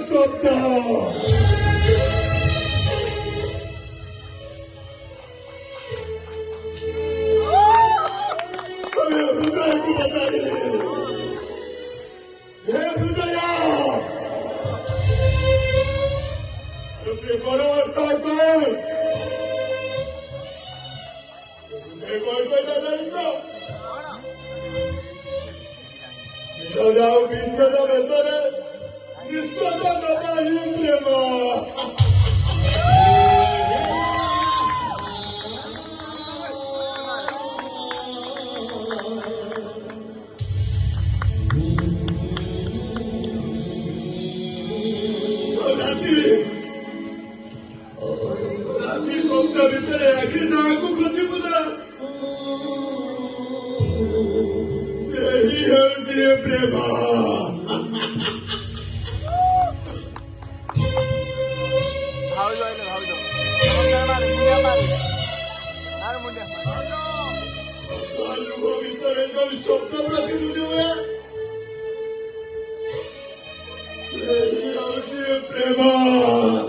ଶବ୍ଦ ହୃଦୟକୁ ବତାଇଲେ ହେ ହୃଦୟ ପ୍ରେମର ଅର୍ଥ କଣ କହିଲା ଜାଣିଛ ଆଉ ବିଶ୍ୱର ଭେତରେ ନିଶ୍ୱାସ ନେବା ହିଁ ପ୍ରେମ ରାତି ସ୍ୱପ୍ନ ଭିତରେ ଆଖି ଯାହାକୁ ଖୋଜିବୁ ନା ସେହି ହେଉଛି ପ୍ରେମ ଲୁହ ଭିତରେ ଯେଉଁ ଶବ୍ଦ ପ୍ରତିଦିନ ହୁଏ ସେହି ହେଉଛି ପ୍ରେମ